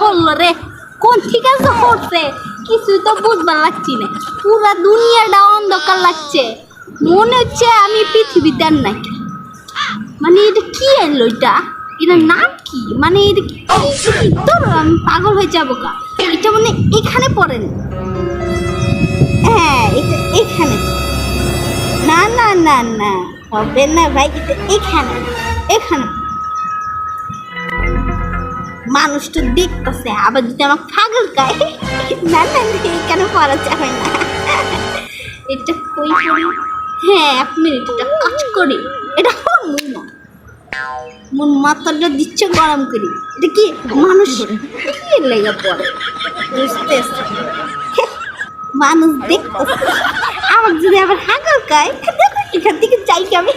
করলো রে, কোন ঠিক আছে করছে কিছুই তো বুঝবার লাগছি না, পুরা দুনিয়াটা অন্ধকার লাগছে, মনে হচ্ছে আমি পৃথিবীতে আর নাকি। মানে এটা কি এলো, এটার নাম কি? মানে এটা কি তোর, আমি পাগল হয়ে যাবো কা। এটা মানে এখানে পড়ে না, হ্যাঁ এটা এখানে, না না না না হবে না ভাই, এটা এখানে এখানে। মানুষ তো দেখতেছে, আবার যদি আমার পাগল গায়ে, না না এখানে পড়া যাবে না। এটা কই করি, হ্যাঁ 1 মিনিট এটা কাজ করি, এটা হল না, মন মাথাটা দিচ্ছে গরম করি। এটা কি মানুষ কি লেগে পড়ে বুঝতেছে, মানুষ দেখতেছে, আমার যদি আবার হাগল গায়ে, এখান থেকে যাই আমি।